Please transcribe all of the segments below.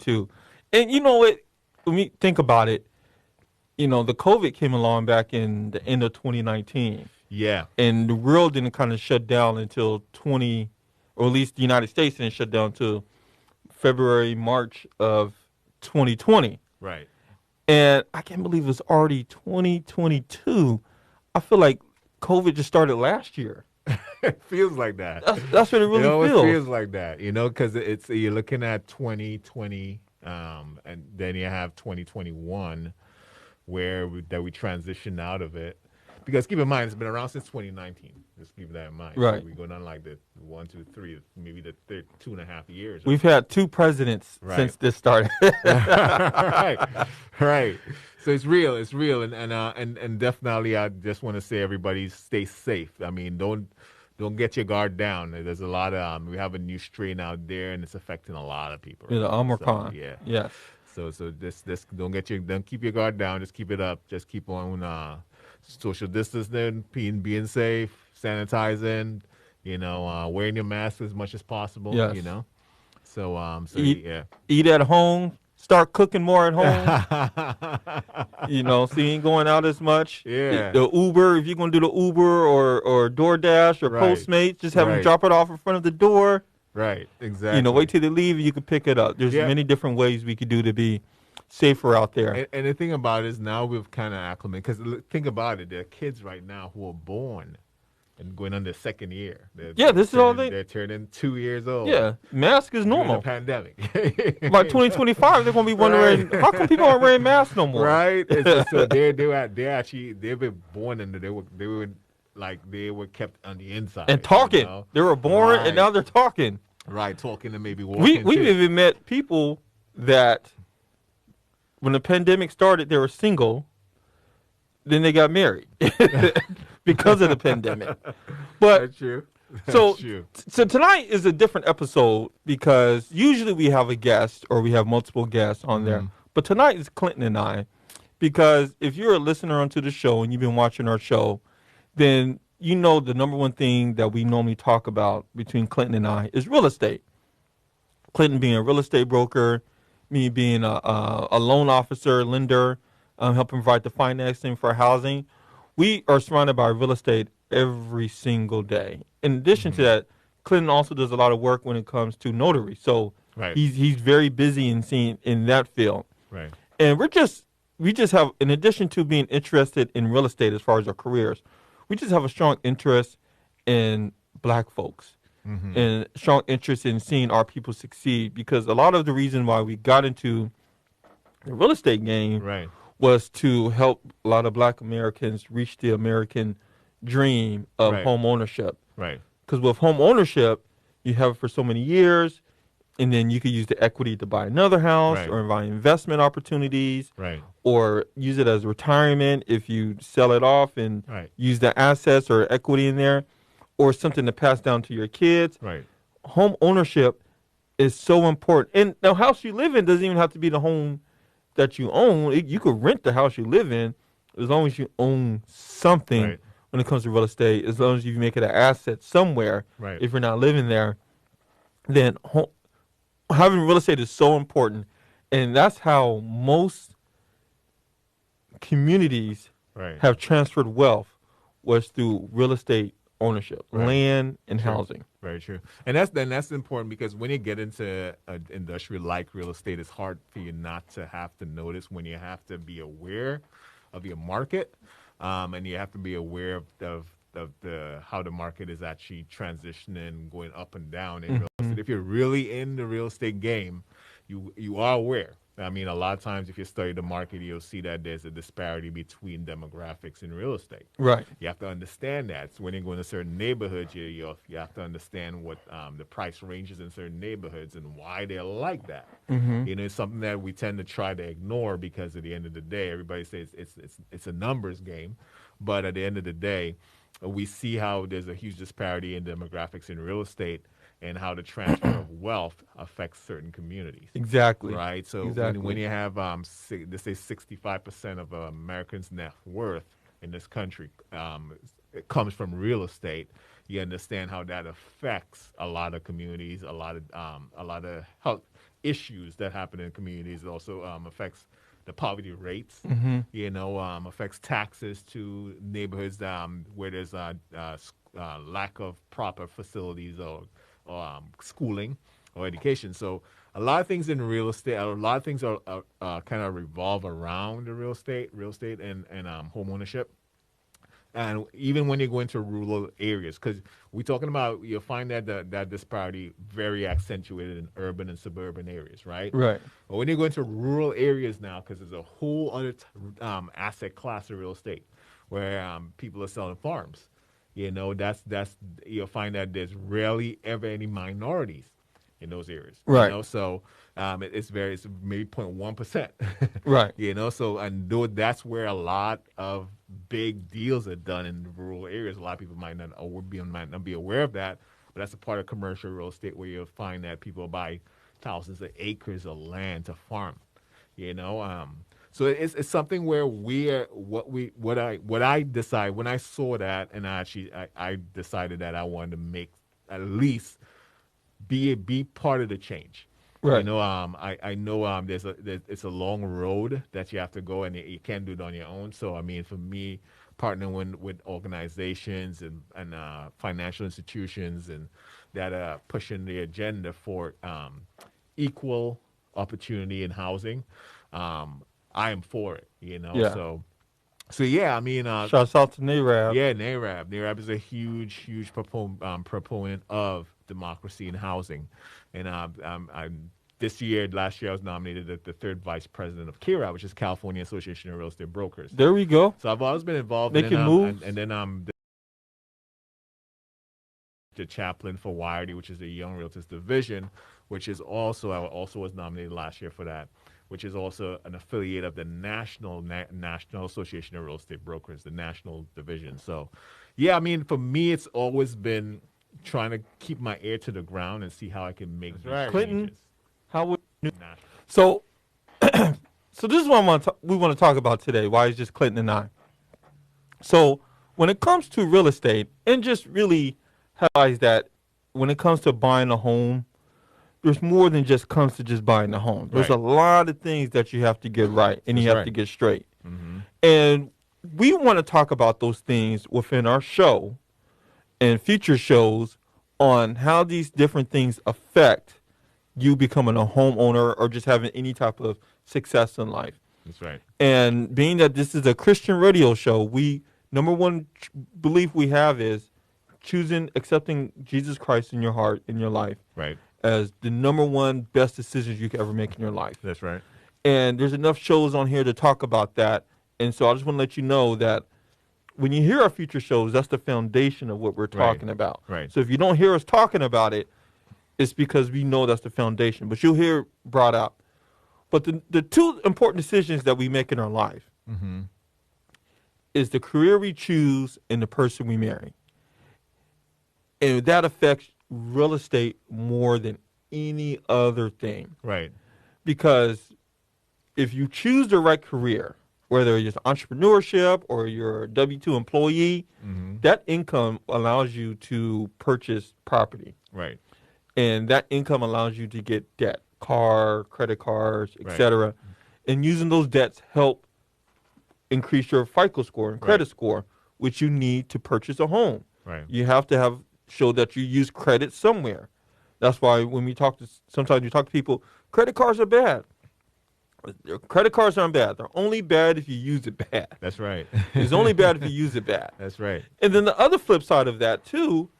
too. And you know what? When we think about it, the COVID came along back in the end of 2019, Yeah. and the world didn't kind of shut down until 20, or at least the United States didn't shut down until February, March of 2020. Right. And I can't believe it's already 2022. I feel like COVID just started last year. It feels like that. That's what it It really always feels. feels like that, because it's you're looking at 2020, and then you have 2021, that we transition out of it. Because keep in mind, it's been around since 2019. Just keep that in mind. So Right. we're going on like the one, two, three, maybe the third 2.5 years or We've so. had two presidents Right. since this started. Right, right. So it's real, and definitely, I just want to say, everybody stay safe. I mean, don't get your guard down. There's a lot of we have a new strain out there, and it's affecting a lot of people right The now. So Omicron. yeah, Yes. so this don't keep your guard down. Just keep it up. Just keep on social distancing, being safe, sanitizing. Wearing your mask as much as possible. Yes. So Eat yeah. eat at home. Start cooking more at home. So you ain't going out as much. Yeah. The Uber, if you're gonna do the Uber or DoorDash or Right. Postmates, just have them Right. drop it off in front of the door. Right. Exactly. Wait till they leave and you can pick it up. There's Yeah. many different ways we could do to be safer out there. And the thing about it is now we've kind of acclimated, because think about it, there are kids right now who are born and going on their second year. Yeah, this is all They're turning 2 years old. Yeah, mask is During the normal. pandemic. By 2025, they're gonna be wondering Right. how come people aren't wearing masks no more. Right. So they've been born and they were kept on the inside. And talking. They were born and now they're talking. Right, talking and maybe We walking we've too. even met people that when the pandemic started, they were single. Then they got married because of the pandemic. But That's true. so That's true. so tonight is a different episode because usually we have a guest or we have multiple guests on there. But tonight is Clinton and I, because if you're a listener onto the show and you've been watching our show, then you know the number one thing that we normally talk about between Clinton and I is real estate. Clinton being a real estate broker, me being a loan officer, lender, helping provide the financing for housing. We are surrounded by real estate every single day. In addition to that, Clinton also does a lot of work when it comes to notary. So Right. he's very busy in that field. Right. And we just have, in addition to being interested in real estate as far as our careers, we just have a strong interest in black folks and strong interest in seeing our people succeed, because a lot of the reason why we got into the real estate game Right. was to help a lot of black Americans reach the American dream of Right. home ownership. Right. Because with home ownership, you have it for so many years, and then you could use the equity to buy another house Right. or buy investment opportunities Right. or use it as retirement if you sell it off and Right. use the assets or equity in there, or something to pass down to your kids. Right. Home ownership is so important. And the house you live in doesn't even have to be the home that you own. You could rent the house you live in as long as you own something Right. when it comes to real estate, as long as you make it an asset somewhere. Right. If you're not living there, then having real estate is so important. And that's how most communities Right. have transferred wealth, was through real estate ownership, Right. land and True. housing. Very true. And that's important, because when you get into industrial like real estate, it's hard for you not to have to notice, when you have to be aware of your market, and you have to be aware of the how the market is actually transitioning, going up and down in real estate. If you're really in the real estate game, you are aware. I mean, a lot of times if you study the market, you'll see that there's a disparity between demographics in real estate. Right. You have to understand that. So when you go into certain neighborhoods, you have to understand what the price ranges in certain neighborhoods and why they're like that. It's something that we tend to try to ignore, because at the end of the day, everybody says it's a numbers game, but at the end of the day, we see how there's a huge disparity in demographics in real estate, and how the transfer of wealth affects certain communities. Exactly. Right. So Exactly. when you have, they say 65% of Americans' net worth in this country, it comes from real estate. You understand how that affects a lot of communities, a lot of health, issues that happen in communities. It also affects the poverty rates. Affects taxes to neighborhoods where there's lack of proper facilities or schooling or education. So a lot of things in real estate, a lot of things are kind of revolve around the real estate and home ownership. And even when you go into rural areas, because we're talking about, you'll find that disparity very accentuated in urban and suburban areas, right? Right. But when you go into rural areas now, because there's a whole other asset class of real estate where people are selling farms, that's you'll find that there's rarely ever any minorities in those areas. Right. So it's maybe 0.1%. Right. So and though that's where a lot of big deals are done in rural areas. A lot of people might not be aware of that, but that's a part of commercial real estate where you'll find that people buy thousands of acres of land to farm. So it's something where what I decided when I saw that, and I decided that I wanted to make at least be part of the change. Right. I know it's a long road that you have to go, and you can't do it on your own. So I mean, for me, partnering with organizations and financial institutions and that are pushing the agenda for equal opportunity in housing, I am for it. Yeah. So yeah, I mean, Shouts out to NARAB. yeah, NARAB. NARAB is a huge proponent of democracy in housing, and last year, I was nominated as the third vice president of KIRA, which is California Association of Real Estate Brokers. There we go. So I've always been involved Making moves. and then the chaplain for YRD, which is the Young Realtors Division, which is also I also was nominated last year for that, which is also an affiliate of the National Association of Real Estate Brokers, the national division. So, yeah, I mean, for me, it's always been trying to keep my ear to the ground and see how I can make these Clinton, changes. how would you? National. So, so this is what we want to talk about today. Why it's just Clinton and I. So when it comes to real estate, and just really highlights that when it comes to buying a home, there's more than just comes to just buying a home. There's Right. a lot of things that you have to get right and you That's have to right. get straight. Mm-hmm. And we want to talk about those things within our show and future shows on how these different things affect you becoming a homeowner or just having any type of success in life. That's right. And being that this is a Christian radio show, number one belief we have is accepting Jesus Christ in your heart, in your life, Right. as the number one best decisions you could ever make in your life. That's right. And there's enough shows on here to talk about that. And so I just want to let you know that when you hear our future shows, that's the foundation of what we're talking about. Right. So if you don't hear us talking about it, it's because we know that's the foundation. But you'll hear it brought up. But the two important decisions that we make in our life Mm-hmm. is the career we choose and the person we marry. And that affects real estate more than any other thing. Right. Because if you choose the right career, whether it's entrepreneurship or you're a W-2 employee, Mm-hmm. that income allows you to purchase property. Right. And that income allows you to get debt, credit cards, Right. etc. And using those debts help increase your FICO score and credit Right. score, which you need to purchase a home. Right. You have to show that you use credit somewhere. That's why when sometimes you talk to people, credit cards are bad. Credit cards aren't bad. They're only bad if you use it bad. That's right. It's only bad if you use it bad. That's right. And then the other flip side of that too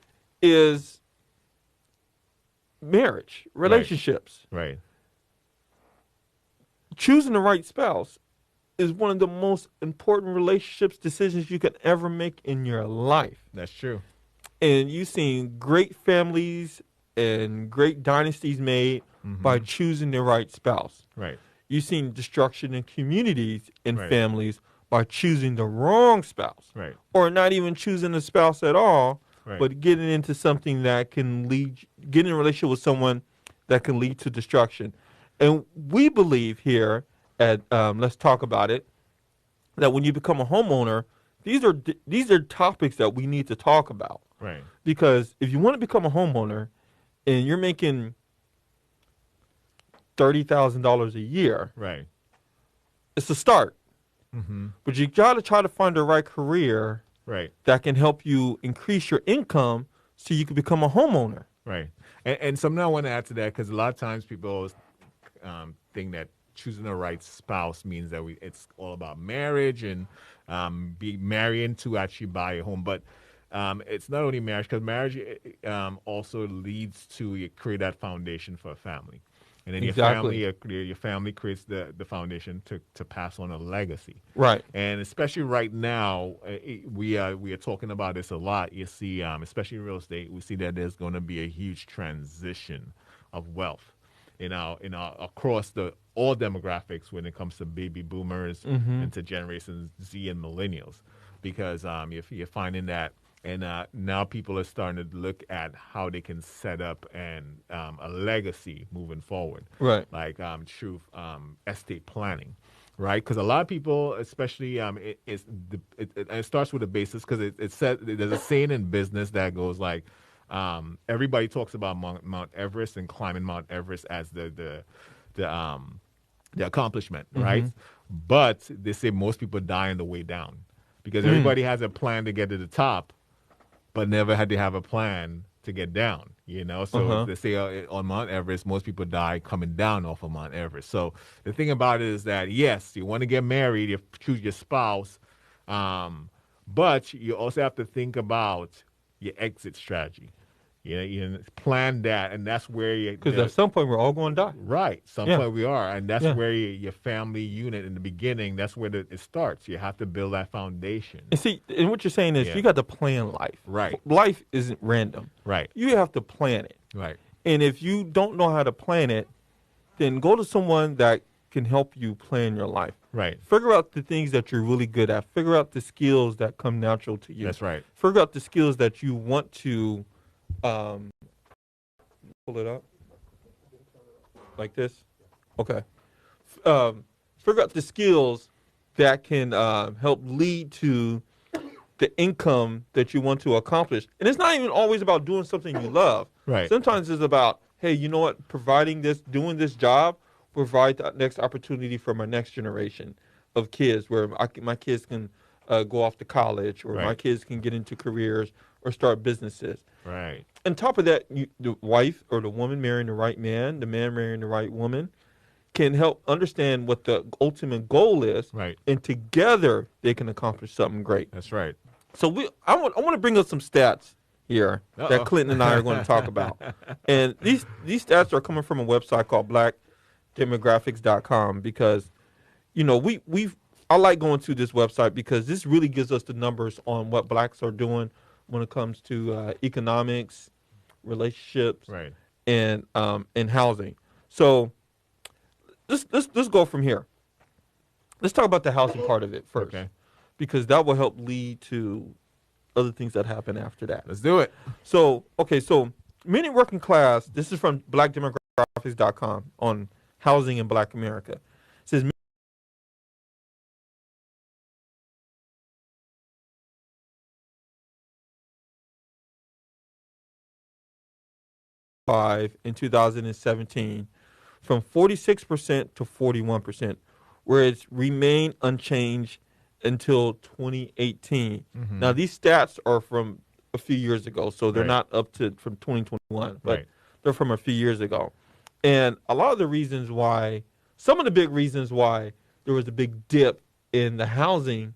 is marriage, relationships. Right. Choosing the right spouse is one of the most important relationships decisions you could ever make in your life. That's true. And you've seen great families and great dynasties made Mm-hmm. by choosing the right spouse. Right. You've seen destruction in communities and Right. families by choosing the wrong spouse. Right. Or not even choosing a spouse at all, Right. but getting into something that can getting in a relationship with someone that can lead to destruction. And we believe here at Let's Talk About It that when you become a homeowner, these are topics that we need to talk about. Right. Because if you want to become a homeowner and you're making $30,000 a year, Right. it's a start. Mm-hmm. But you got to try to find the right career Right. that can help you increase your income so you can become a homeowner. Right. And something I want to add to that, because a lot of times people always think that choosing the right spouse means that it's all about marriage and be marrying to actually buy a home. But it's not only marriage, because marriage also leads to you create that foundation for a family. And then Exactly. your family creates the foundation to pass on a legacy. Right. And especially right now, we are talking about this a lot. You see, especially in real estate, we see that there's going to be a huge transition of wealth, across all demographics when it comes to baby boomers and to Generation Z and millennials, because you're finding that. And now people are starting to look at how they can set up a legacy moving forward, Right. like true estate planning, right? Because a lot of people, especially, it starts with a basis, because it said there's a saying in business that goes like, everybody talks about Mount Everest and climbing Mount Everest as the accomplishment, right? But they say most people die on the way down, because everybody has a plan to get to the top, but never had to have a plan to get down, So they say on Mount Everest, most people die coming down off of Mount Everest. So the thing about it is that, yes, you want to get married, you choose your spouse, but you also have to think about your exit strategy. You plan that, and that's where Because at some point, we're all going to die. right. Some Yeah. point we are, and that's Yeah. where your family unit in the beginning. That's where it starts. You have to build that foundation. And see, and what you're saying is Yeah. you got to plan life. Right. Life isn't random. Right. You have to plan it. Right. And if you don't know how to plan it, then go to someone that can help you plan your life. Right. Figure out the things that you're really good at. Figure out the skills that come natural to you. That's right. Figure out the skills that you want to pull it up like this. Okay. Figure out the skills that can help lead to the income that you want to accomplish. And it's not even always about doing something you love. Right. Sometimes it's about, hey, you know what? Providing this, doing this job, provide the next opportunity for my next generation of kids, where my kids can go off to college, or my Right. kids can get into careers or start businesses. Right. On top of that, the wife or the woman marrying the right man, the man marrying the right woman, can help understand what the ultimate goal is, Right. and together they can accomplish something great. That's right. So I want to bring up some stats here that Clinton and I are going to talk about. And these stats are coming from a website called blackdemographics.com, because I like going to this website because this really gives us the numbers on what blacks are doing when it comes to economics, relationships, Right. and housing. So let's go from here. Let's talk about the housing part of it first, Okay. because that will help lead to other things that happen after that. Let's do it. So many working class. This is from blackdemographics.com on housing in Black America. It says in 2017 from 46% to 41%, where it's remained unchanged until 2018. Now, these stats are from a few years ago, so they're Right. not up to from 2021, but Right. they're from a few years ago. And a lot of the reasons why, some of the big reasons why there was a big dip in the housing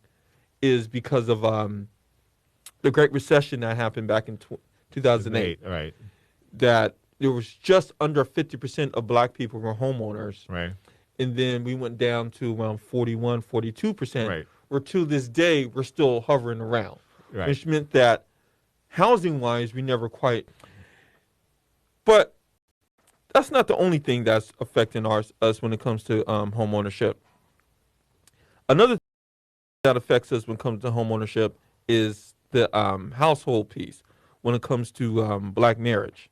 is because of the Great Recession that happened back in 2008. Right. That there was just under 50% of black people were homeowners. Right. And then we went down to around 41, 42%, Right. where to this day we're still hovering around, Right. which meant that housing-wise we never quite. But that's not the only thing that's affecting us when it comes to home ownership. Another thing that affects us when it comes to home ownership is the household piece when it comes to black marriage.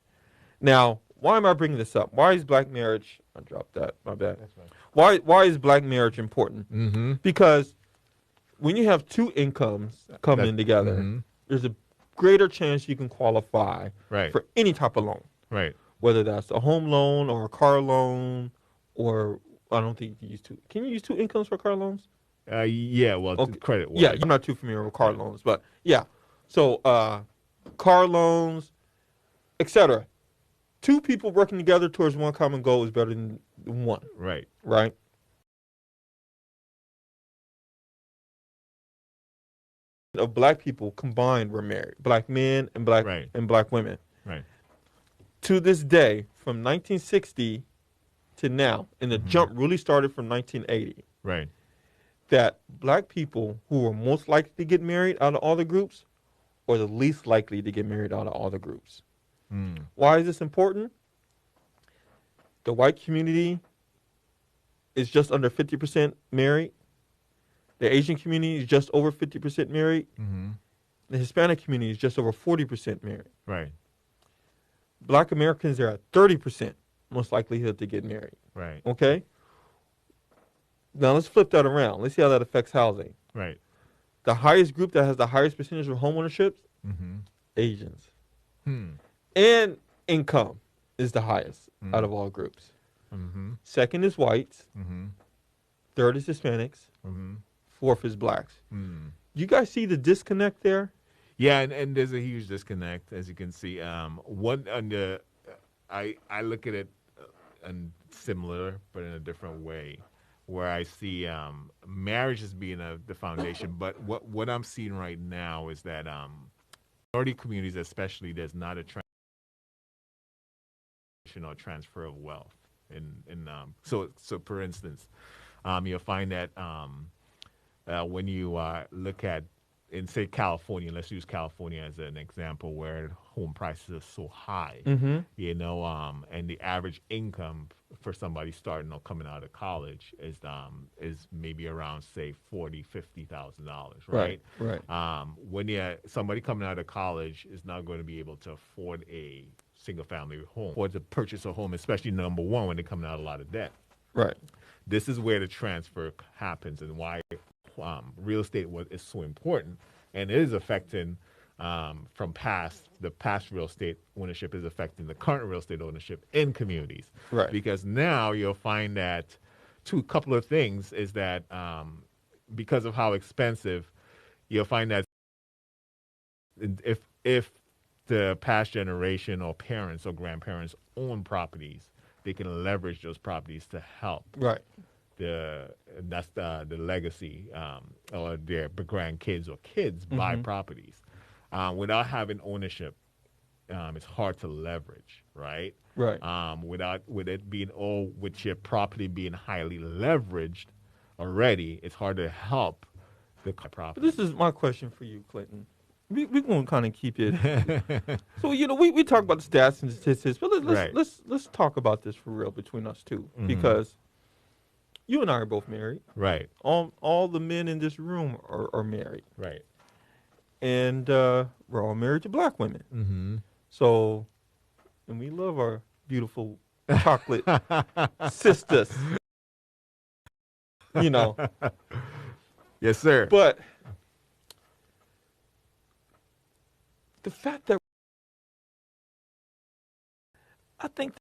Now, why am I bringing this up? Why is black marriage? I dropped that. My bad. That's right. Why is black marriage important? Mm-hmm. Because when you have two incomes coming together, Mhm. there's a greater chance you can qualify Right. for any type of loan, Right. whether that's a home loan or a car loan or I don't think you can use two. Can you use two incomes for car loans? Yeah, well, Okay. credit Yeah, wise. I'm not too familiar with car Right. loans, but yeah. So car loans, etc. Two people working together towards one common goal is better than one, Right. right? Of black people combined were married, black men Right. and black women. Right. To this day, from 1960 to now, and the Mm-hmm. jump really started from 1980, Right. that black people who were most likely to get married out of all the groups or the least likely to get married out of all the groups. Mm. Why is this important? The white community is just under 50% married. The Asian community is just over 50% married. Mm-hmm. The Hispanic community is just over 40% married. Right. Black Americans are at 30% most likelihood to get married. Right. Okay? Now let's flip that around. Let's see how that affects housing. Right. The highest group that has the highest percentage of homeownership, Mm-hmm. Asians. Hmm. And income is the highest Mm. out of all groups. Mm-hmm. Second is whites. Mm-hmm. Third is Hispanics. Mm-hmm. Fourth is blacks. Mm. You guys see the disconnect there? Yeah, and there's a huge disconnect, as you can see. One on the, I look at it and similar, but in a different way, where I see marriage as being the foundation. But what I'm seeing right now is that minority communities, especially, there's not a traditional transfer of wealth. So for instance, you'll find that when you look at in say California, let's use California as an example where home prices are so high, Mm-hmm. and the average income for somebody starting or coming out of college is maybe around say $40,000-$50,000, right? Right. When somebody coming out of college is not going to be able to afford a single family home or to purchase a home, especially number one when they're coming out of a lot of debt. Right. This is where the transfer happens and why real estate is so important, and it is affecting from the past real estate ownership is affecting the current real estate ownership in communities. Right. Because now you'll find that a couple of things is that because of how expensive, you'll find that if the past generation or parents or grandparents own properties, they can leverage those properties to help Right. that's the legacy or their grandkids or kids buy properties. Without having ownership, it's hard to leverage, right? Right. With it being with your property being highly leveraged already, it's hard to help the property. This is my question for you, Clinton. We're going to kind of keep it. So we talk about the stats and statistics, but Right. let's talk about this for real between us two, because you and I are both married. Right. All the men in this room are married, Right. and we're all married to black women. Mm-hmm. So, and we love our beautiful chocolate sisters. Yes, sir. But the fact that I think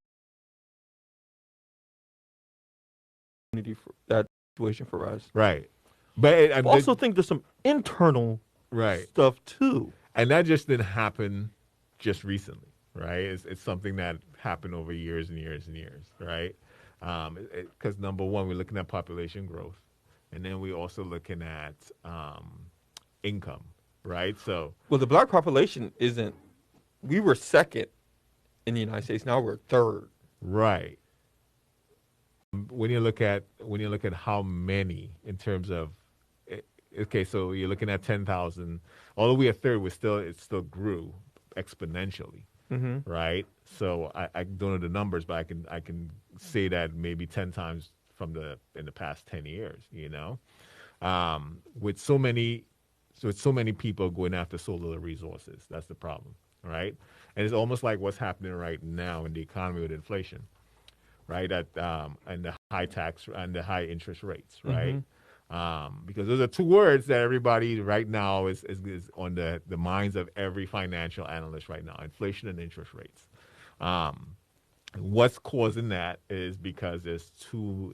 for that situation for us. Right. But I also think there's some internal right stuff too. And that just didn't happen just recently, right? It's something that happened over years and years and years, right? Because number one, we're looking at population growth, and then we're also looking at income, right? So, well, the black population isn't. We were second in the United States. Now we're third. right. When you look at how many in terms of okay, so you're looking at 10,000. Although we are third, it still grew exponentially, right? So I don't know the numbers, but I can say that maybe 10 times in the past 10 years. With so many people going after so little resources, that's the problem, right? And it's almost like what's happening right now in the economy with inflation, right? And the high tax and the high interest rates, right? Because those are two words that everybody right now is on the minds of every financial analyst right now: inflation and interest rates. What's causing that is because too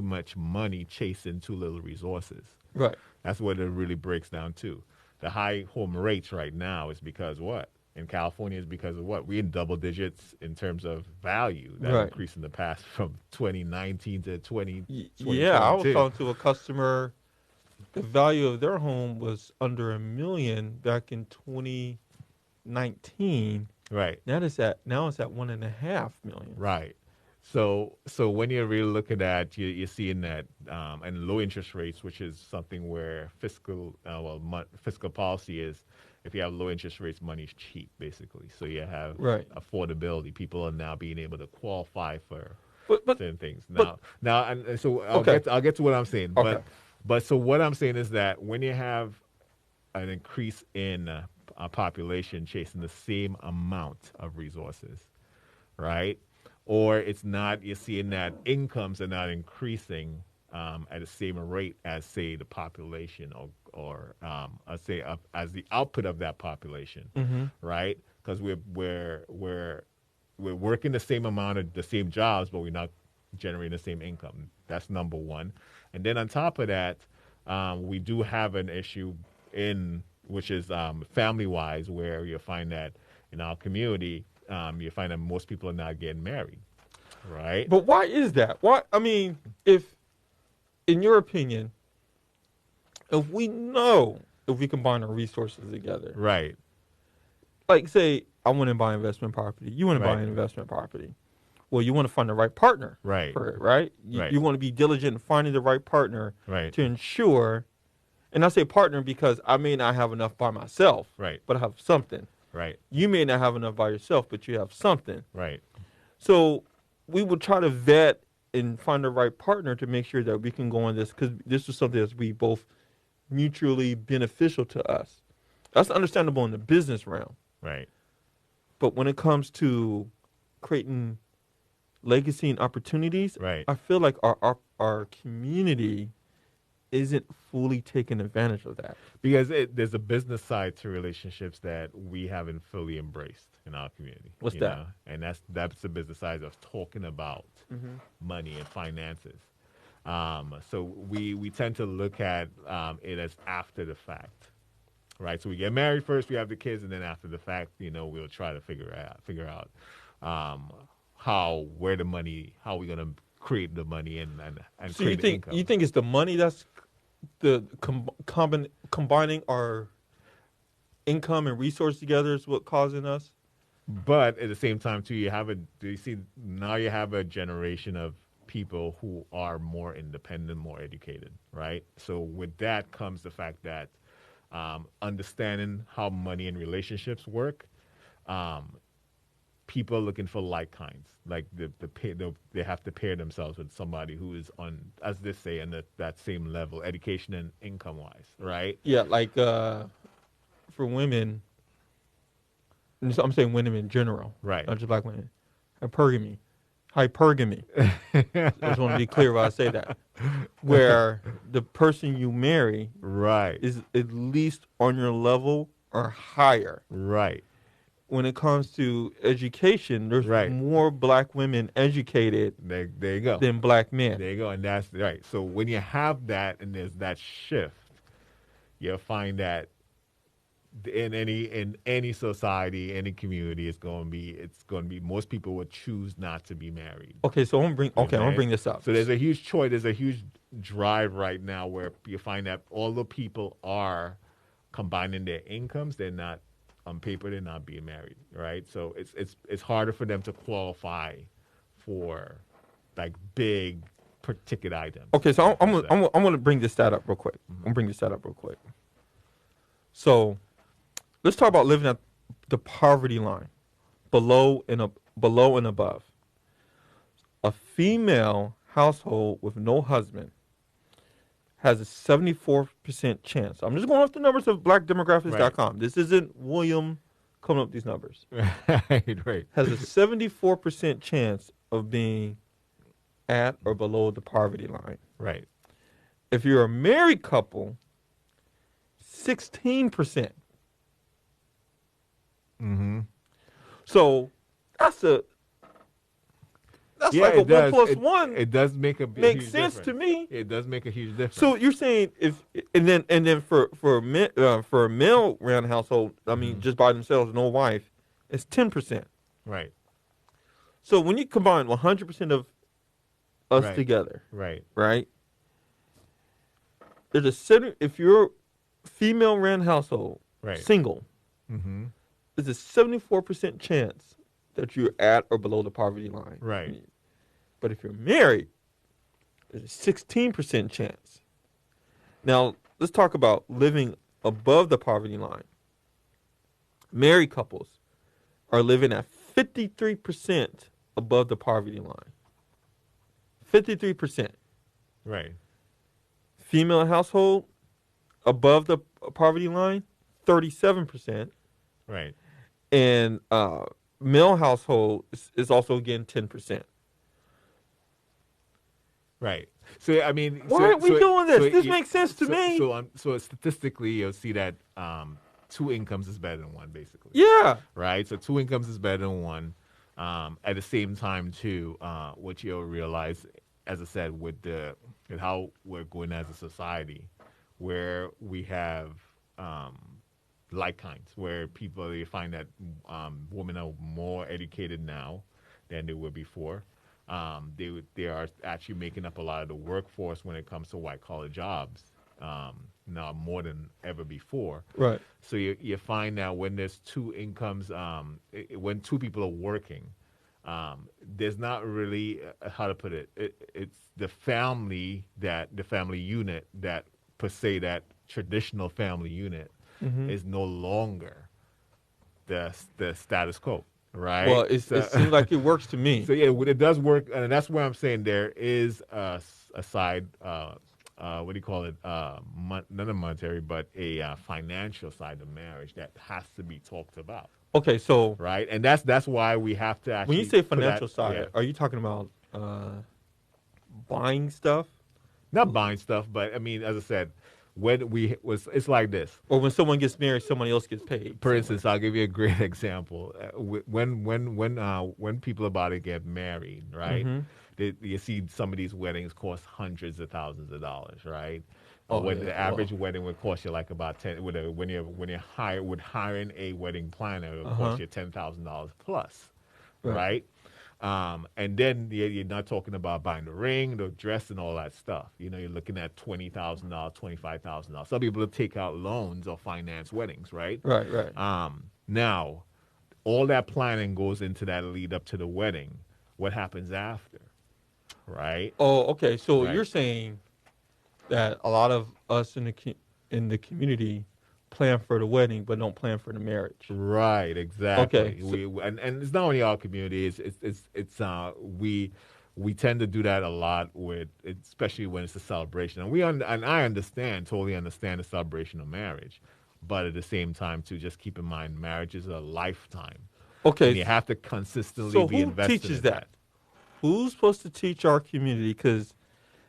much money chasing too little resources. Right. That's what it really breaks down to. The high home rates right now is because what? In California is because of what? We're in double digits in terms of value. That Right. increased in the past from 2019 to Yeah, I was 2022. talking to a customer. The value of their home was under $1 million back in 2019. Right. Now it's at 1.5 million. Right. So when you're really looking at you're seeing that and low interest rates, which is something where fiscal policy is. If you have low interest rates, money's cheap, basically. So you have Right. affordability. People are now being able to qualify for But certain things. but And so okay. I'll get to what I'm saying. Okay. But so what I'm saying is that when you have an increase in a population chasing the same amount of resources, right? Or it's not, you're seeing that incomes are not increasing at the same rate as, say, the population or I'd say as the output of that population, Mm-hmm. right? Because we're working the same amount of the same jobs, but we're not generating the same income. That's number one. And then on top of that, we do have an issue in which is family wise, where you find that in our community, you find that most people are not getting married, right? But why is that? Why? I mean, if in your opinion, if we combine our resources together, Right, like say I want to buy investment property, you want to buy right, an investment property. Well, you want to find the right partner right, for it, right? You, right, you want to be diligent in finding the right partner right, to ensure. And I say partner because I may not have enough by myself, right, but I have something. right, You may not have enough by yourself, but you have something. right, So we will try to vet and find the right partner to make sure that we can go on this because this is something that's we both mutually beneficial to us. That's understandable in the business realm. right. But when it comes to creating legacy and opportunities, Right. I feel like our community isn't fully taking advantage of that. Because there's a business side to relationships that we haven't fully embraced in our community. What's you that? know? And that's the business side of talking about Mm-hmm. money and finances. So we tend to look at it as after the fact, right? So we get married first, we have the kids, and then after the fact, we'll try to figure out how we're gonna create the money and So you create the think income. it's the money that's the combining our income and resource together is what causing us? But at the same time, too, do you see now you have a generation of people who are more independent, more educated, right? So with that comes the fact that understanding how money and relationships work, people are looking for like kinds, like they have to pair themselves with somebody who is on, as they say, on that same level, education and income wise, right? Yeah, like for women, and so I'm saying women in general, Right. not just black women. Hypergamy. I just want to be clear when I say that. Where the person you marry Right. is at least on your level or higher. Right. When it comes to education, there's Right. more black women educated There you go. than black men. There you go, and that's right. So when you have that, and there's that shift, you'll find that in any society, any community, it's going to be most people would choose not to be married. Okay, so I'm gonna Okay? bring this up. So there's a huge choice. There's a huge drive right now where you find that all the people are combining their incomes. They're not on paper. They're not being married, right? So it's harder for them to qualify for like big ticket items. Okay, so I'm gonna bring this stat up real quick. I'm gonna bring this stat up real quick. So let's talk about living at the poverty line, below and above. A female household with no husband has a 74% chance. I'm just going off the numbers of blackdemographics.com. This isn't William coming up with these numbers. Right. Has a 74% chance of being at or below the poverty line. Right. If you're a married couple, 16%. Mm-hmm. So that's a That's Yeah, like a it one does. plus It one it does make a makes huge sense to difference. me. It does make a huge difference. So you're saying if and then for a male ran household, I mean just by themselves, no wife, it's 10%. Right. So when you combine 100% of us Right. together, Right. right? There's a certain if you're female ran household Right. single, Mm-hmm. there's a 74% chance that you're at or below the poverty line. Right. But if you're married, there's a 16% chance. Now, let's talk about living above the poverty line. Married couples are living at 53% above the poverty line. 53%. Right. Female household above the poverty line, 37%. Right. And male household is also again 10%. Right. So I mean, Why aren't we doing this? This makes sense to me. So statistically, you'll see that two incomes is better than one, basically. Yeah. Right. So two incomes is better than one. At the same time, too, what you'll realize, as I said, with how we're going as a society, where we have like kinds, where people you find that women are more educated now than they were before. They are actually making up a lot of the workforce when it comes to white collar jobs now more than ever before. Right. So you find that when there's two incomes, when two people are working, there's not really how to put it. It's the family unit that per se that traditional family unit is no longer the status quo. Right. Well, it seems like it works to me. So yeah, it does work, and that's where I'm saying there is a side. What do you call it? Not a monetary, but a financial side of marriage that has to be talked about. Okay, so Right, and that's why we have to actually. when you say put financial that, side, yeah. are you talking about buying stuff, Not buying stuff, but I mean, as I said, it's like this. or when someone gets married, someone else gets paid? For instance, I'll give you a great example. When people are about to get married, right? You see some of these weddings cost hundreds of thousands of dollars, right? Oh, When yeah, the average wedding would cost you like about when you're hiring a wedding planner, it would cost you $10,000 plus, right? And then you're not talking about buying the ring, the dress, and all that stuff. You know, you're looking at $20,000, $25,000. Some people take out loans or finance weddings, right? Right, right. Now, all that planning goes into that lead up to the wedding. What happens after, right? Oh, okay. So Right. you're saying that a lot of us in the community plan for the wedding, but don't plan for the marriage. Right, exactly. Okay, And it's not only our community. We tend to do that a lot with, especially when it's a celebration. And I totally understand the celebration of marriage, but at the same time, too, just keep in mind, marriage is a lifetime. Okay. And you have to consistently So be who invested teaches in that? Who's supposed to teach our community? Because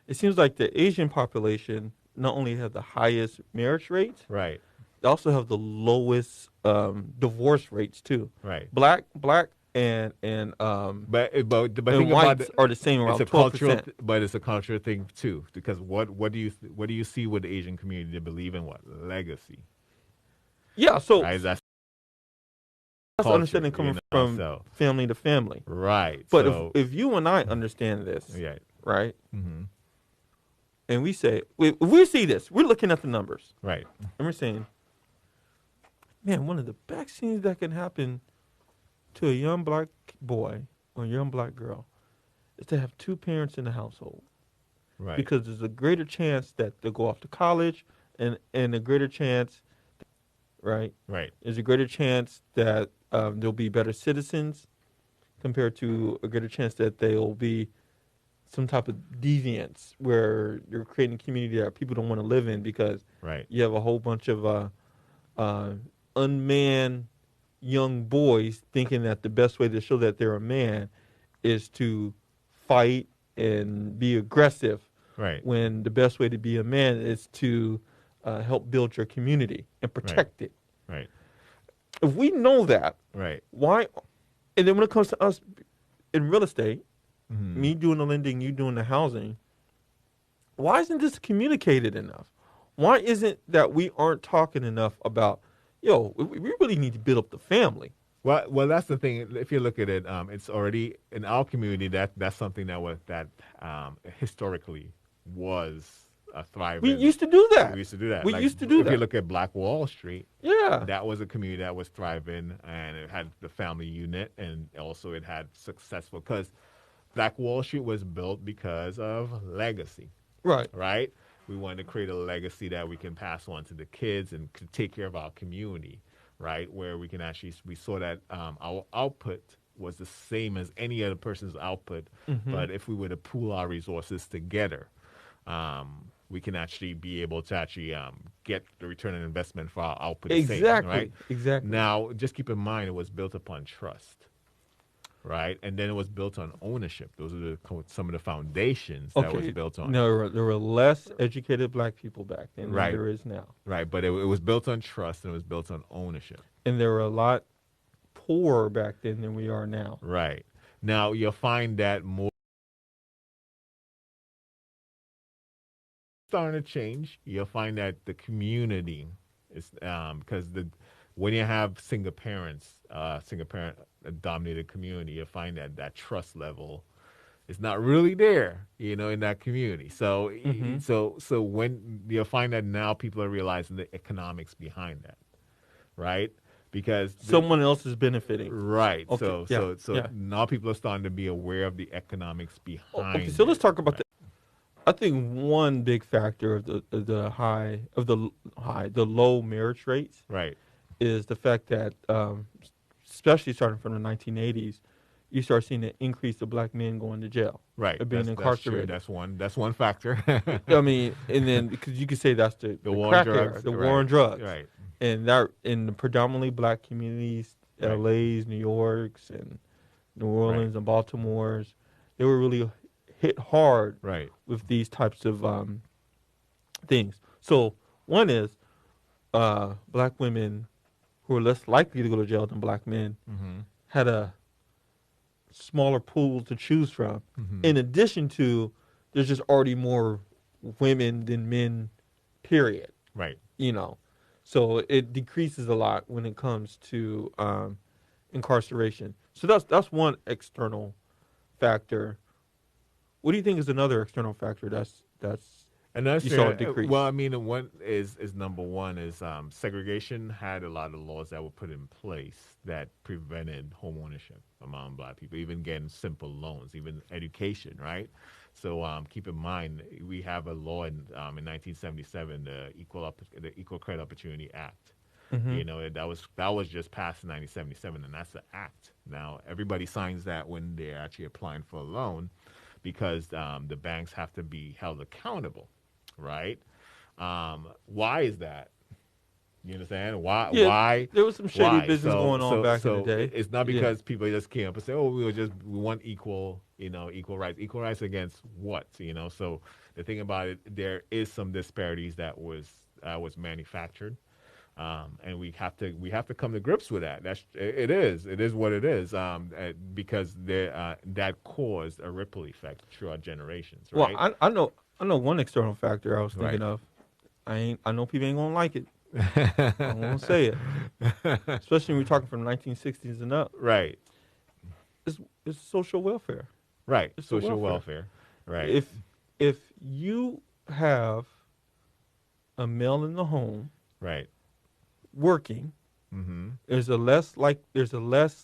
it seems like the Asian population not only have the highest marriage rates, Right, they also have the lowest divorce rates too. right. Black and But think about whites are the same, around 12%. But it's a cultural thing too. Because what do you see with the Asian community? They believe in what legacy, Yeah, so right? That's that's understanding coming from so, family to family. right. But So, if you and I understand this, yeah, right, hmm and we say, if we see this, we're looking at the numbers, right, and we're saying, man, one of the best things that can happen to a young black boy or a young black girl is to have two parents in the household. right, Because there's a greater chance that they'll go off to college and a greater chance, right? right, There's a greater chance that they'll be better citizens compared to a greater chance that they'll be some type of deviance where you're creating a community that people don't want to live in because right, you have a whole bunch of unmanned young boys thinking that the best way to show that they're a man is to fight and be aggressive, right, when the best way to be a man is to help build your community and protect it. right, If we know that, right, why? And then when it comes to us in real estate, me doing the lending, you doing the housing. Why isn't this communicated enough? Why isn't that we aren't talking enough about, yo, we really need to build up the family. Well, that's the thing. If you look at it, it's already in our community that's something historically was a We thriving. used to do We that. used to do that. We Like used to do if you that. look at Black Wall Street, Yeah. that was a community that was thriving, and it had the family unit, and also it had successful because Black Wall Street was built because of legacy, Right. right? We wanted to create a legacy that we can pass on to the kids and take care of our community, right? Where we can actually, we saw that our output was the same as any other person's output, but if we were to pool our resources together, we can actually be able to actually get the return on investment for our output the same, Exactly. right? Exactly. Now, just keep in mind, it was built upon trust, right? And then it was built on ownership. Those are some of the foundations that was built on. No, there were less educated black people back then than Right. there is now. Right, but it was built on trust and it was built on ownership. And there were a lot poorer back then than we are now. Right. Now, you'll find that more starting to change. You'll find that the community is because when you have single parent dominated community, you'll find that that trust level is not really there, in that community. So so when you'll find that now people are realizing the economics behind that, right? Because Someone else is benefiting. right. Okay, So yeah. now people are starting to be aware of the economics behind. Okay, so let's it. talk about that. I think one big factor of the low marriage rates Right. is the fact that, especially starting from the 1980s, you start seeing an increase of black men going to jail, Right. of being That's true. incarcerated. That's one factor. I mean, and then because you could say that's the war on crack drugs. era, the Right. war on drugs, Right. and that in the predominantly black communities, Right. LA's, New York's, and New Orleans and Baltimore's, they were really hit hard Right. with these types of things. So one is black women who are less likely to go to jail than black men had a smaller pool to choose from. In addition to, there's just already more women than men, period. Right. So it decreases a lot when it comes to incarceration. So that's one external factor. What do you think is another external factor that's And that's you saw a decrease? Well, I mean, one is number one is segregation had a lot of laws that were put in place that prevented home ownership among black people, even getting simple loans, even education, right? So keep in mind, we have a law in 1977, the Equal Credit Opportunity Act. That was just passed in 1977, and that's the act. Now everybody signs that when they're actually applying for a loan, because the banks have to be held accountable, right? Why is that? You understand why? Yeah, Why? there was some shady Why? business going on back in the day. It's not Yeah. because people just came up and say, "Oh, we want equal, equal rights against what?" So the thing about it, there is some disparities that was manufactured. And we have to come to grips with that. It is what it is. Because that caused a ripple effect throughout generations, right? Well, I know one external factor I was thinking Right. of. I know people ain't gonna like it. I won't say it. Especially when we're talking from the 1960s and up. Right, It's social welfare. right. It's the Social welfare. welfare, right? If you have a male in the home Right. working, Mm-hmm. there's a less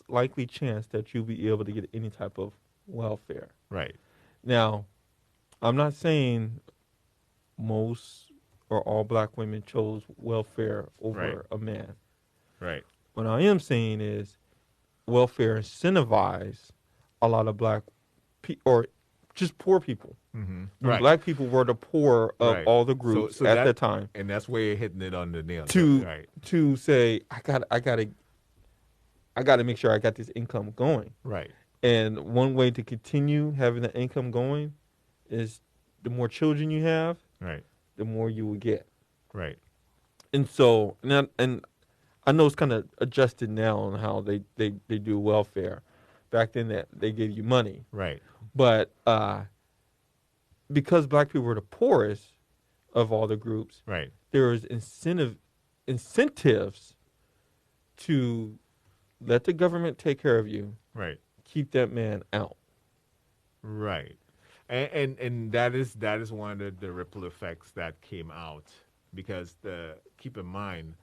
likely chance that you'll be able to get any type of welfare. Right. Now, I'm not saying most or all black women chose welfare over Right. a man. Right. What I am saying is welfare incentivized a lot of black or just poor people. Mm-hmm. When Right. black people were the poor of Right. all the groups So at that- that time. And that's where you're hitting it on the nail. To Right. to say I gotta make sure I got this income going. Right. And one way to continue having the income going is the more children you have, Right. the more you will get. Right. And so, and I know it's kind of adjusted now on how they do welfare, back then that they gave you money. Right. But because black people were the poorest of all the groups, Right. there was incentives to let the government take care of you, Right. keep that man out. Right. And that is one of the ripple effects that came out because the keep in mind,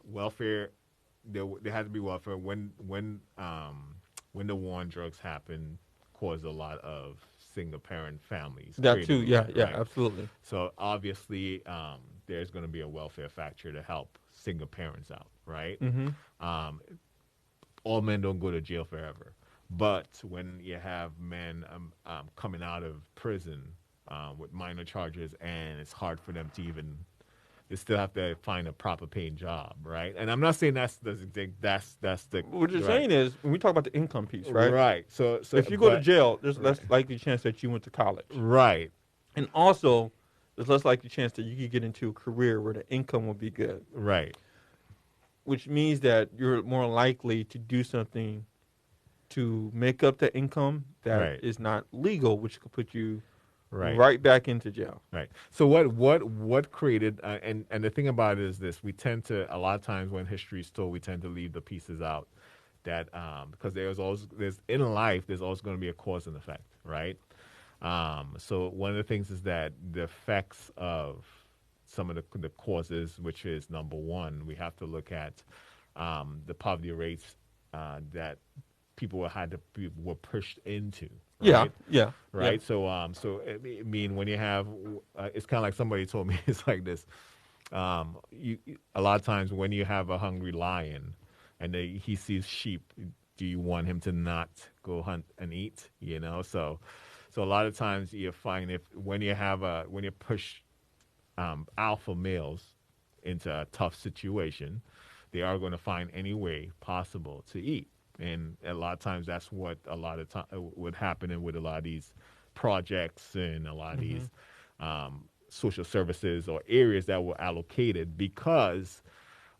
welfare there had to be welfare when the war on drugs happened caused a lot of single parent families. That too, yeah, yeah, Right. absolutely. So obviously, there's going to be a welfare factor to help single parents out, right? Mm-hmm. Um, all men don't go to jail forever, but when you have men coming out of prison with minor charges, and it's hard for them to even, they still have to find a proper paying job, right? And I'm not saying that's the What you're right, saying is, when we talk about the income piece, right? right. So If you go to but jail, there's less right, likely chance that you went to college. right, And also, there's less likely chance that you could get into a career where the income will be good, right, which means that you're more likely to do something to make up the income that right, is not legal, which could put you right. right back into jail. Right. So what created and the thing about it is this: we tend to a lot of times when history is told, we tend to leave the pieces out that because there's in life there's always going to be a cause and effect, right? So one of the things is that the effects of some of the causes, which is number one, we have to look at the poverty rates that people were pushed into, Yeah, right? yeah, yeah. Right. So I mean, when you have, it's kind of like somebody told me, it's like this. A lot of times when you have a hungry lion, and he sees sheep, do you want him to not go hunt and eat? So a lot of times you find if when you push alpha males into a tough situation, they are going to find any way possible to eat. And a lot of times that's what a lot of time would happen with a lot of these projects and a lot of Mm-hmm. these social services or areas that were allocated because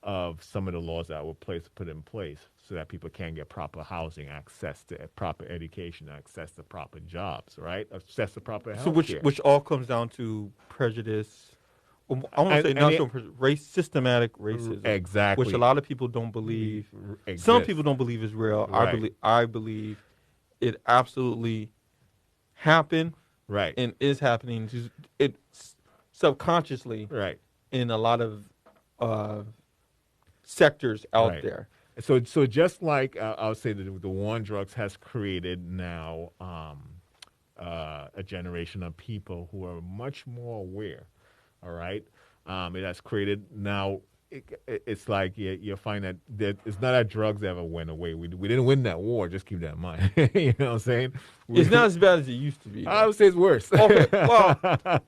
of some of the laws that were put in place so that people can get proper housing, access to proper education, access to proper jobs, right? Access to proper So health which care. which all comes down to prejudice. I want to say And not so race, systematic racism, which a exactly lot of people don't believe. Some people exists. don't believe is real. Right, I believe it absolutely happened right, and is happening. It subconsciously right, in a lot of uh, sectors out right. there. So just like I would say that the war on drugs has created now a generation of people who are much more aware. All right, it has created now. It's like you find that it's not that drugs ever went away. We didn't win that war. Just keep that in mind. You know what I'm saying? It's not as bad as it used to be, I though. would say it's worse. Okay, well,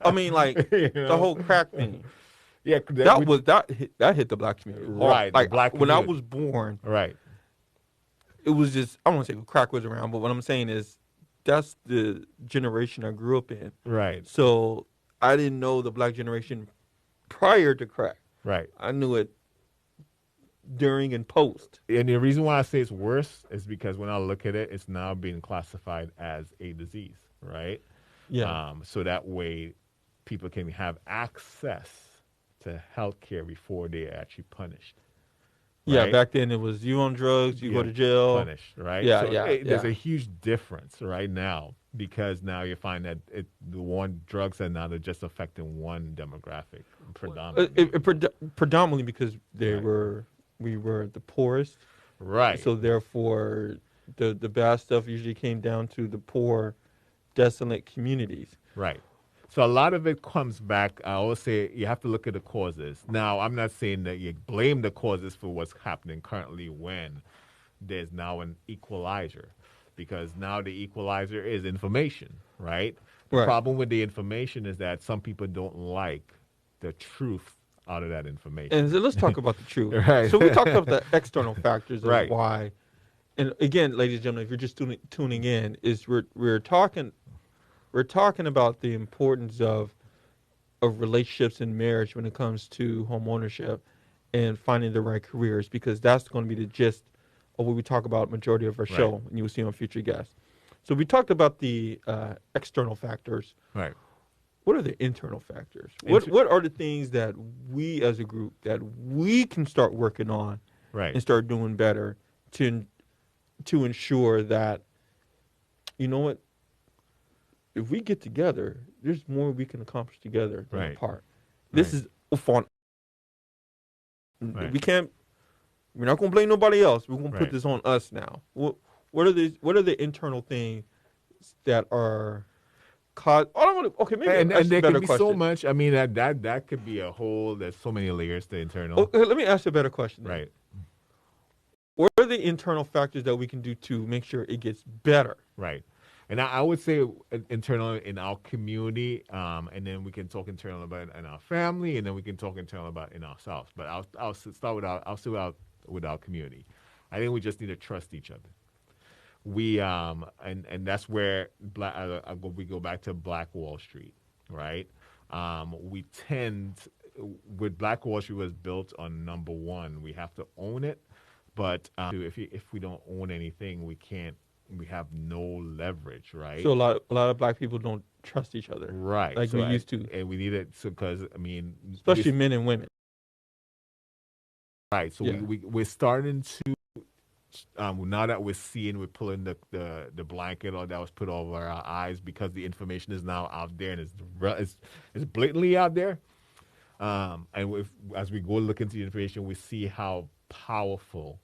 I mean, like You the know? whole crack thing. Yeah, That hit the black community hard. right. The Like black when I community. was born, Right, it was just I don't want to say crack was around, but what I'm saying is that's the generation I grew up in. right, So I didn't know the black generation prior to crack. right. I knew it during and post. And the reason why I say it's worse is because when I look at it, it's now being classified as a disease, right? Yeah. So that way, people can have access to health care before they're actually punished. Yeah, Right? back then it was you on drugs, you go Yeah, to jail. punished, right? Yeah, So yeah, there's yeah. a huge difference right now because now you find that the one drugs are now they're just affecting one demographic predominantly. Predominantly because Right. we were the poorest. Right, So therefore the bad stuff usually came down to the poor, desolate communities. right. So a lot of it comes back. I always say you have to look at the causes. Now, I'm not saying that you blame the causes for what's happening currently when there's now an equalizer, because now the equalizer is information, right? The Right. problem with the information is that some people don't like the truth out of that And information. so let's talk about the truth. Right. So we talked about the external factors of Right. why. And again, ladies and gentlemen, if you're just tuning in, is we're talking about the importance of relationships and marriage when it comes to home ownership and finding the right careers, because that's going to be the gist or what we talk about majority of our Right. show, and you will see on future guests. So we talked about the external factors. Right. What are the internal factors? Inter- What are the things that we as a group that we can start working on Right. and start doing better to ensure that, you know what, if we get together, there's more we can accomplish together than Right. apart. This Right. is fun. Right. We can't. We're not going to blame nobody else. We're going to put Right. this on us now. What are the internal things that are cause? I don't want to. Okay, maybe And ask a there better can be question. so much. I mean, that could be a whole. There's so many layers to internal. Okay, let me ask you a better question. Then. Right. What are the internal factors that we can do to make sure it gets better? Right. And I would say internal in our community, and then we can talk internal about in our family, and then we can talk internal about in ourselves. But I'll start with our community. I think we just need to trust each other. We and that's where we go back to Black Wall Street, right? We tend with Black Wall Street was built on number one. We have to own it, but if we don't own anything, we can't. We have no leverage, right? So a lot of black people don't trust each other, Right. like So we used to, and we need it because I mean, especially men and women. right. So Yeah. we're starting to now that we're pulling the blanket or that was put over our eyes because the information is now out there and it's blatantly out there. And as we go look into the information, we see how powerful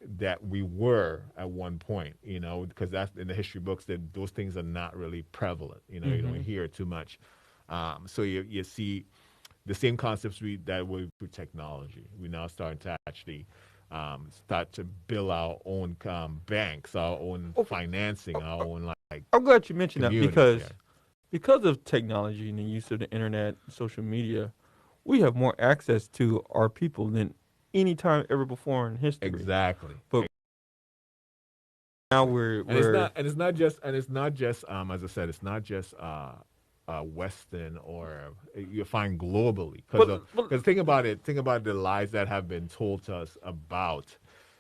that we were at one point, because that's in the history books that those things are not really prevalent. You don't hear it too much. So you see the same concepts that we with technology. We now starting to actually start to build our own banks, our own financing, our own like. I'm glad you mentioned that communities, because of technology and the use of the internet, social media, we have more access to our people than any time ever before in history. Exactly. But now it's not just as I said, it's not just Western or you find globally because think about the lies that have been told to us about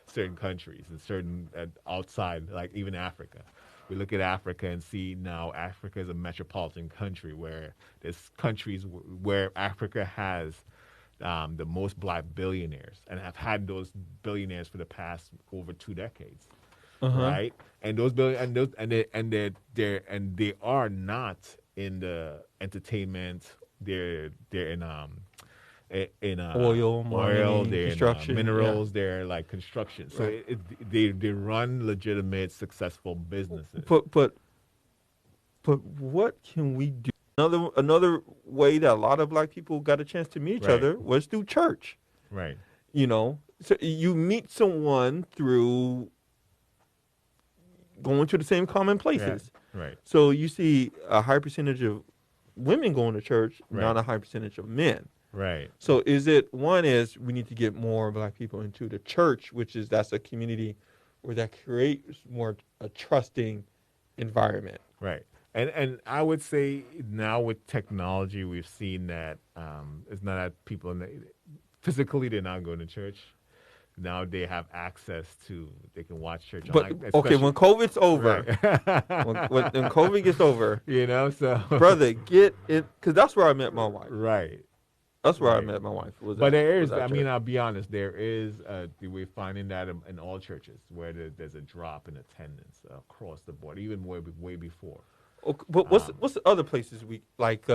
certain countries and certain outside, like even Africa. We look at Africa and see now Africa is a metropolitan country where there's countries where Africa has the most black billionaires and have had those billionaires for the past over 2 decades, right? And those they are not in the entertainment. They're in oil, mining, they're construction, in minerals, they're like construction. So they run legitimate, successful businesses. But what can we do? Another way that a lot of black people got a chance to meet each other was through church. Right. So you meet someone through going to the same common places. Yeah. Right. So you see a high percentage of women going to church, not a high percentage of men. Right. So one is we need to get more black people into the church, that's a community where that creates more a trusting environment. Right. And I would say now with technology, we've seen that it's not that people physically they're not going to church. Now they have access to, they can watch church online. Okay, when COVID's over, Right. when COVID gets over, so. brother, get it, because that's where I met my wife. Right. That's where I met my wife. I'll be honest, there is, we're finding that in all churches where there's a drop in attendance across the board, even way before. Okay, but what's the other places we like?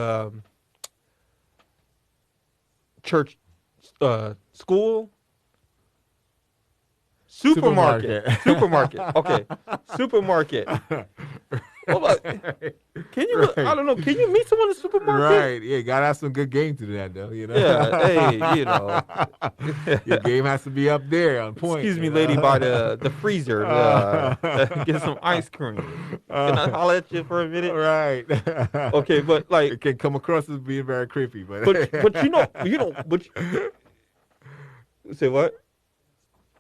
Church, school, supermarket. Okay, supermarket. Hold on. Can you? Right. I don't know. Can you meet someone in the supermarket? Right. Yeah, gotta have some good game to do that, though. Yeah. Hey, your game has to be up there on point. Excuse me, lady, by the freezer. Get some ice cream. Can I holler at you for a minute? Right. Okay, but like it can come across as being very creepy, but say what?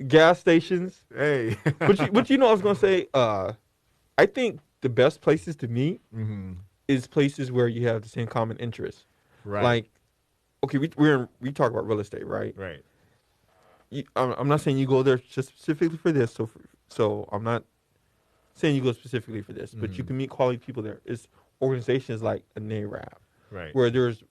Gas stations. Hey. but I was gonna say. I think the best places to meet is places where you have the same common interests. Right. Like, okay, we talk about real estate, right? Right. I'm not saying you go there just specifically for this. So I'm not saying you go specifically for this, but you can meet quality people there. It's organizations like a NARAB, Right. where there's,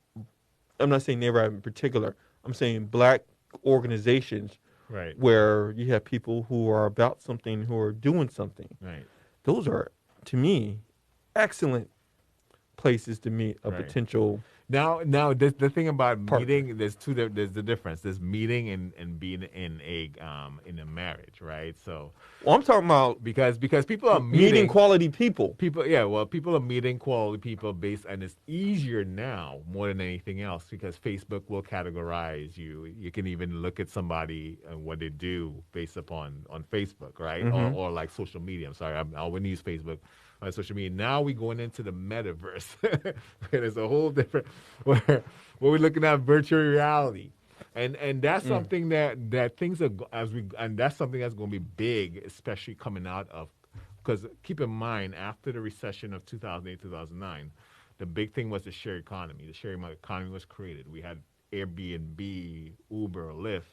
I'm not saying NARAB in particular, I'm saying black organizations Right. where you have people who are about something, who are doing something. Right. Those are, to me, excellent places to meet a Right. potential Now, the thing about partner. meeting, there's the difference. There's meeting and being in a marriage, right? So Well, I'm talking about because people are meeting meeting quality people. people, yeah, well, people are meeting quality people based, and it's easier now more than anything else because Facebook will categorize you. You can even look at somebody and what they do based upon on Facebook, right? Mm-hmm. Or like social media. I'm sorry, I wouldn't use Facebook. Social media. Now we going into the metaverse. Where there's a whole different where we're looking at virtual reality, and that's something that things are and that's something that's going to be big, especially coming out of, because keep in mind after the recession of 2008 2009, the big thing was the share economy. The share economy was created. We had Airbnb, Uber, Lyft.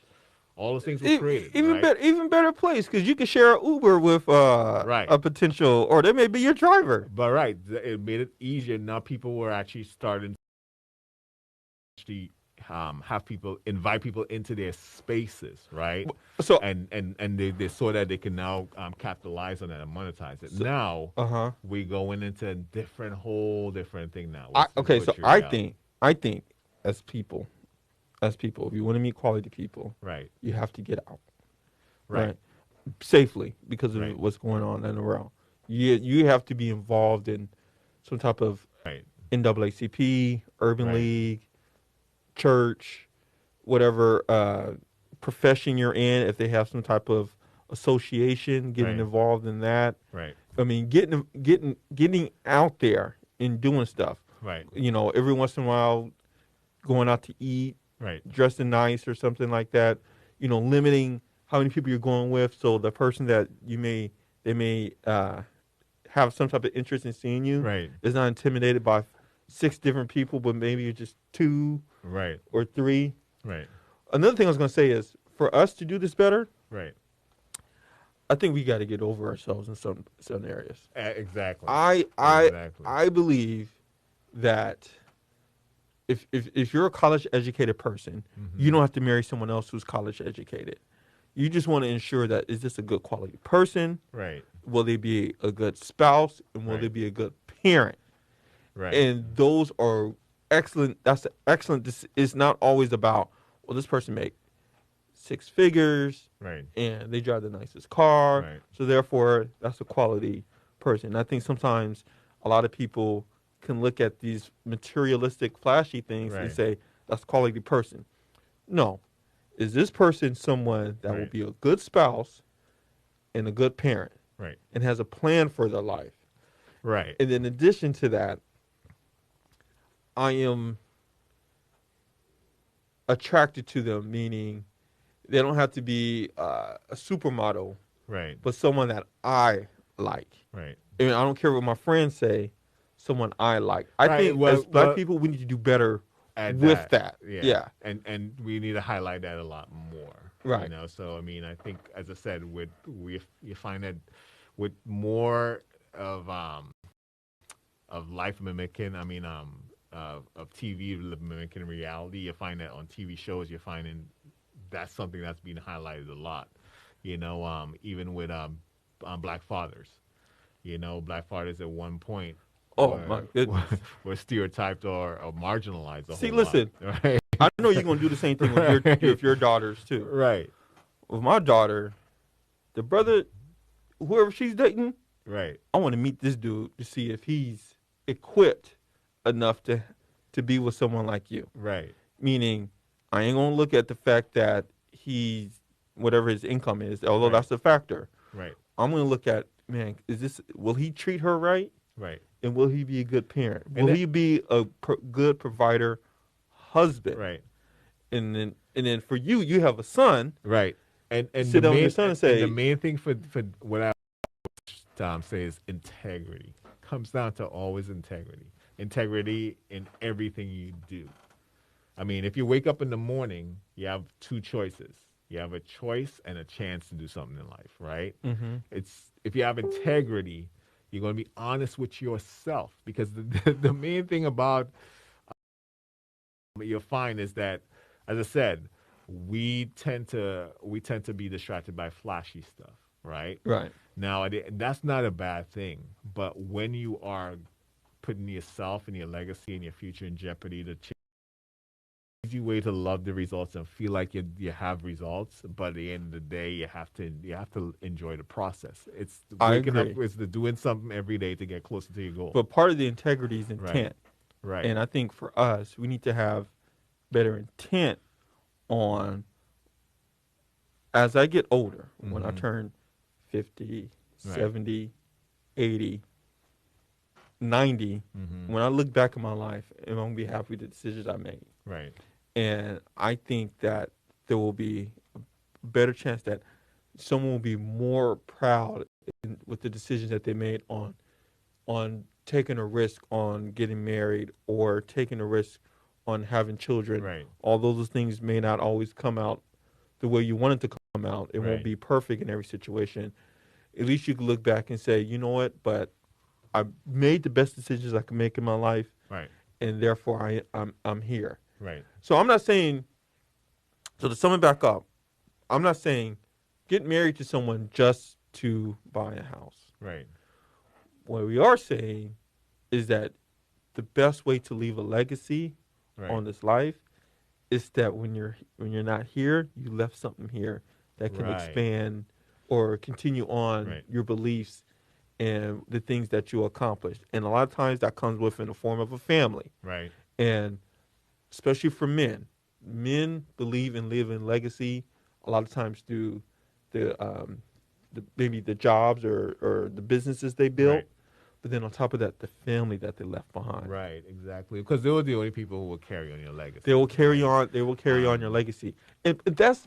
All those things were created, right? Even better place because you can share an Uber with Right. a potential, or they may be your driver. But right, it made it easier. Now people were actually starting to actually have people invite people into their spaces, right? So, And they saw that they can now capitalize on that and monetize it. Now uh-huh. we going into a whole different thing now. Okay, so Virtual reality. I think as people, if you want to meet quality people, Right, you have to get out, right, right? Safely because of right, what's going on in the world. You have to be involved in some type of right, NAACP, Urban right, League, church, whatever profession you're in. If they have some type of association, getting right, involved in that. right, I mean, getting out there and doing stuff. right, Every once in a while, going out to eat, right, dressing nice or something like that. Limiting how many people you're going with, so the person that they may have some type of interest in seeing you right, is not intimidated by six different people, but maybe you're just two right, or three. right, Another thing I was going to say is for us to do this better, right. I think we got to get over ourselves in some areas. Exactly. I I Exactly. I believe that if you're a college educated person, you don't have to marry someone else who's college educated. You just want to ensure that is this a good quality person? Right. Will they be a good spouse? And will they Right. be a good parent? Right. And those are excellent. That's excellent. This is not always about, well, this person make six figures Right. and they drive the nicest car. Right. So therefore, that's a quality person. And I think sometimes a lot of people can look at these materialistic, flashy things and Right. say, that's a quality person. No. Is this person someone that will Right. be a good spouse and a good parent Right. and has a plan for their life? Right. And in addition to that, I am attracted to them, meaning they don't have to be a supermodel, Right. but someone that I like. Right. I mean, I don't care what my friends say, someone I like. I Right. think as black people, we need to do better At with that. Yeah. Yeah. And we need to highlight that a lot more. Right. So I mean, I think, as I said, you find that with more of life mimicking, I mean, of TV mimicking reality, you find that on TV shows, you're finding that's something that's being highlighted a lot. Even with black fathers. Black fathers at one point Oh, my goodness. were stereotyped or marginalized a See, whole listen, lot. Right? I know you're going to do the same thing with your daughters, too. Right. With my daughter, the brother, whoever she's dating, Right. I want to meet this dude to see if he's equipped enough to be with someone like you. Right. Meaning, I ain't gonna look at the fact that he's whatever his income is, although Right. that's a factor. Right. I'm gonna look at, man, will he treat her right, Right. and will he be a good parent? And Will he be a good provider, husband? Right. And then for you have a son. Right. And Sit down with your son and say, the main thing for what I say is integrity. Comes down to always integrity. Integrity in everything you do. I mean, if you wake up in the morning, you have two choices. You have a choice and a chance to do something in life, right? Mm-hmm. It's if you have integrity, you're going to be honest with yourself because the main thing about you'll find is that, as I said, we tend to be distracted by flashy stuff, right? Right. Now, that's not a bad thing, but when you are putting yourself and your legacy and your future in jeopardy to change easy way to love the results and feel like you have results, but at the end of the day, you have to enjoy the process. It's I waking up, agree. it's the doing something every day to get closer to your goal. But part of the integrity is Right, intent. right. And I think for us, we need to have better intent on as I get older, when I Mm-hmm. turn 50, Right. 70, 80, 90, Mm-hmm. when I look back at my life, I'm going to be happy with the decisions I made. Right. And I think that there will be a better chance that someone will be more proud with the decisions that they made on taking a risk on getting married or taking a risk on having children. Right. Although those things may not always come out the way you want it to come out, it won't Right. be perfect in every situation. At least you can look back and say, you know what, but I made the best decisions I can make in my life, Right. and therefore I'm here. Right. So I'm not saying. So to sum it back up, I'm not saying get married to someone just to buy a house. Right. What we are saying is that the best way to leave a legacy Right. on this life is that when you're not here, you left something here that can Right. expand or continue on Right. your beliefs and the things that you accomplished. And a lot of times that comes within the form of a family. Right. And especially for men, men believe in leaving legacy a lot of times through the maybe the jobs or the businesses they built, Right. but then on top of that, the family that they left behind. Right. Exactly. Because they were the only people who will carry on your They legacy. will carry Right. on. They will carry on your Um. legacy, and that's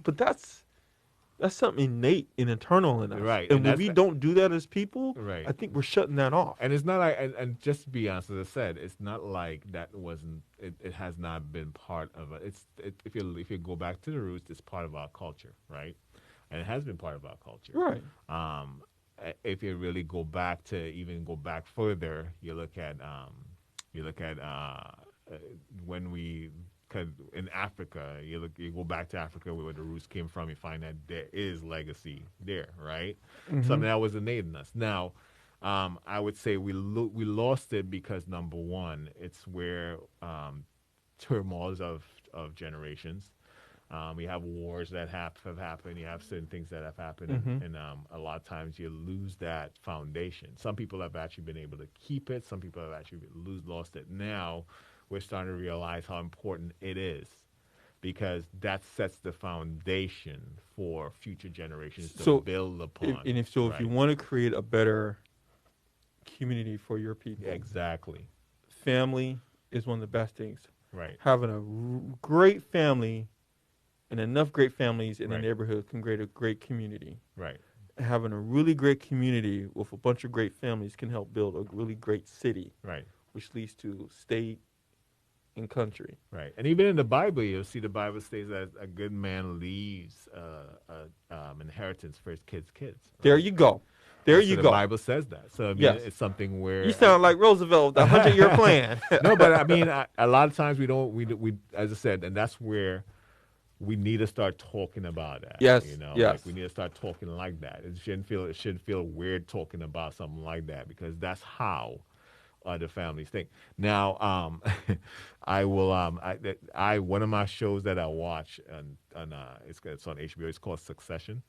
something innate and internal in us. Right. And And when that's we don't do that as people, right. I think we're shutting that off. And it's not like, and just to be honest, as I said, it's not like that wasn't. It has not been part of it. If you go back to the roots, it's part of our culture, right? And it has been part of our culture. Right. Um, if you really go back further, you look at when we. 'Cause in Africa, you go back to Africa where the roots came from, you find that there is legacy there, right? Mm-hmm. Something that was innate in us. Now, I would say we lost it because number one, it's where turmoils of generations. We have wars that have happened. You have certain things that have happened, Mm-hmm. and a lot of times you lose that foundation. Some people have actually been able to keep it. Some people have actually lost it. Now we're starting to realize how important it is because that sets the foundation for future generations to So, build upon. if you Right? want to create a better community for your people, Exactly. family is one of the best things. Right. Having a great family and enough great families in a Right. neighborhood can create a great community. Right. Having a really great community with a bunch of great families can help build a really great city, Right. which leads to state and country. Right. And even in the Bible, you'll see the Bible states that a good man leaves inheritance for his kids. There Right? you go. There So you the go. Bible says that. So I mean, Yes. it's something where You sound like Roosevelt, the 100-year plan. no, but I mean, a lot of times we don't. We as I said, and that's where we need to start talking about that. Yes, Like yes. we need to start talking like that. It shouldn't feel weird talking about something like that because that's how other families think. Now, I will. I one of my shows that I watch on it's on HBO. It's called Succession.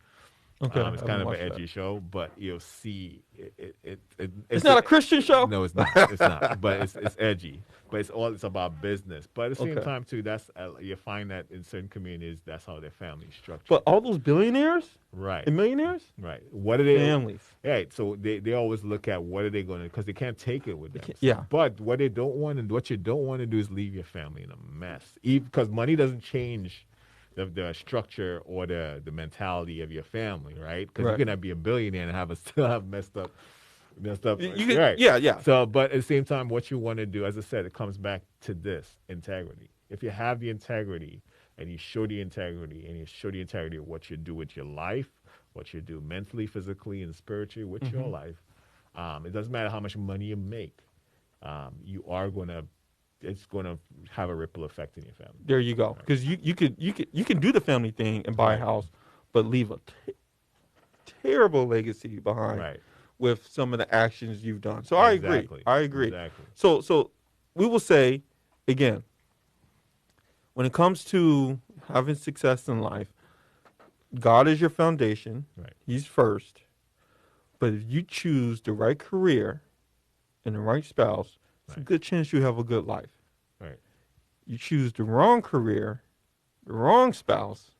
Okay, I It's haven't kind of an watched that. edgy show, but you'll see It's not a Christian show? no, it's not. It's not. But it's edgy. But it's about business. But at the same Okay. time too, that's you find that in certain communities, that's how their family is structured. But all those billionaires Right. and millionaires? Right. What are they? Families. Right. So they always look at what are they going to because they can't take it with them. Yeah. But what they don't want and what you don't want to do is leave your family in a mess. Because money doesn't change the structure or the mentality of your family, right? Because Right. you can be a billionaire and still have messed up and stuff. You could, Right. yeah. So, but at the same time, what you want to do, as I said, it comes back to this integrity. If you have the integrity and you show the integrity and you show the integrity of what you do with your life, what you do mentally, physically, and spiritually with your life, it doesn't matter how much money you make. You are it's going to have a ripple effect in your family. There you go. Because you can do the family thing and buy a house, but leave a terrible legacy behind with some of the actions you've done. So I agree. Exactly. So we will say again, when it comes to having success in life, God is your foundation. Right. He's first. But if you choose the right career and the right spouse, it's a good chance you have a good life. Right. You choose the wrong career, the wrong spouse,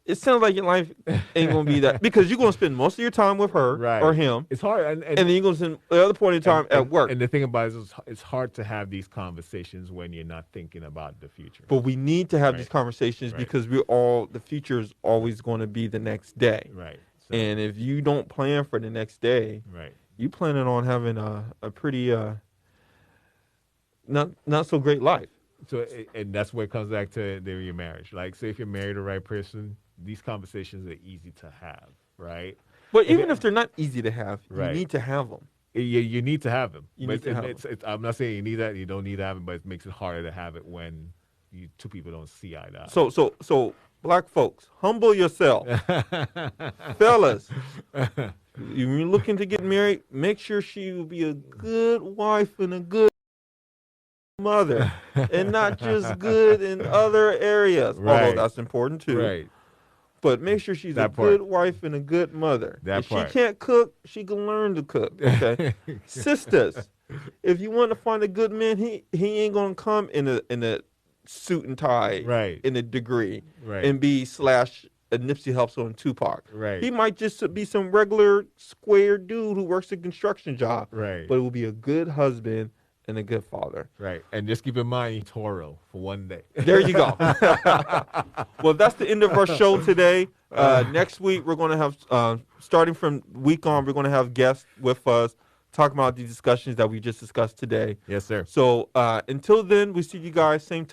it sounds like your life ain't going to be that. Because you're going to spend most of your time with her or him. It's hard. And then you're going to spend the other point in time at work. And the thing about it is it's hard to have these conversations when you're not thinking about the future. But we need to have these conversations because the future is always going to be the next day. Right. So, and if you don't plan for the next day, you planning on having a pretty not so great life. So, and that's where it comes back to your marriage. Like, say if you're married to the right person, these conversations are easy to have, right? But even if they're not easy to have, you need to have them. You need to have them. I'm not saying you need that. You don't need to have them, but it makes it harder to have it when two people don't see eye to eye. So black folks, humble yourself. Fellas, you're looking to get married, make sure she will be a good wife and a good mother and not just good in other areas. Although that's important too. Right. But make sure she's good wife and a good mother. If she can't cook, she can learn to cook. Okay. Sisters, if you want to find a good man, he ain't gonna come in a suit and tie, in a degree, and be / a Nipsey Hussle and Tupac. Right. He might just be some regular square dude who works a construction job. Right. But it will be a good husband and a good father. Right. And just keep in mind, Toro for one day. There you go. Well, that's the end of our show today. Next week, we're going to have, starting from week on, we're going to have guests with us talking about the discussions that we just discussed today. Yes, sir. So until then, we see you guys same time.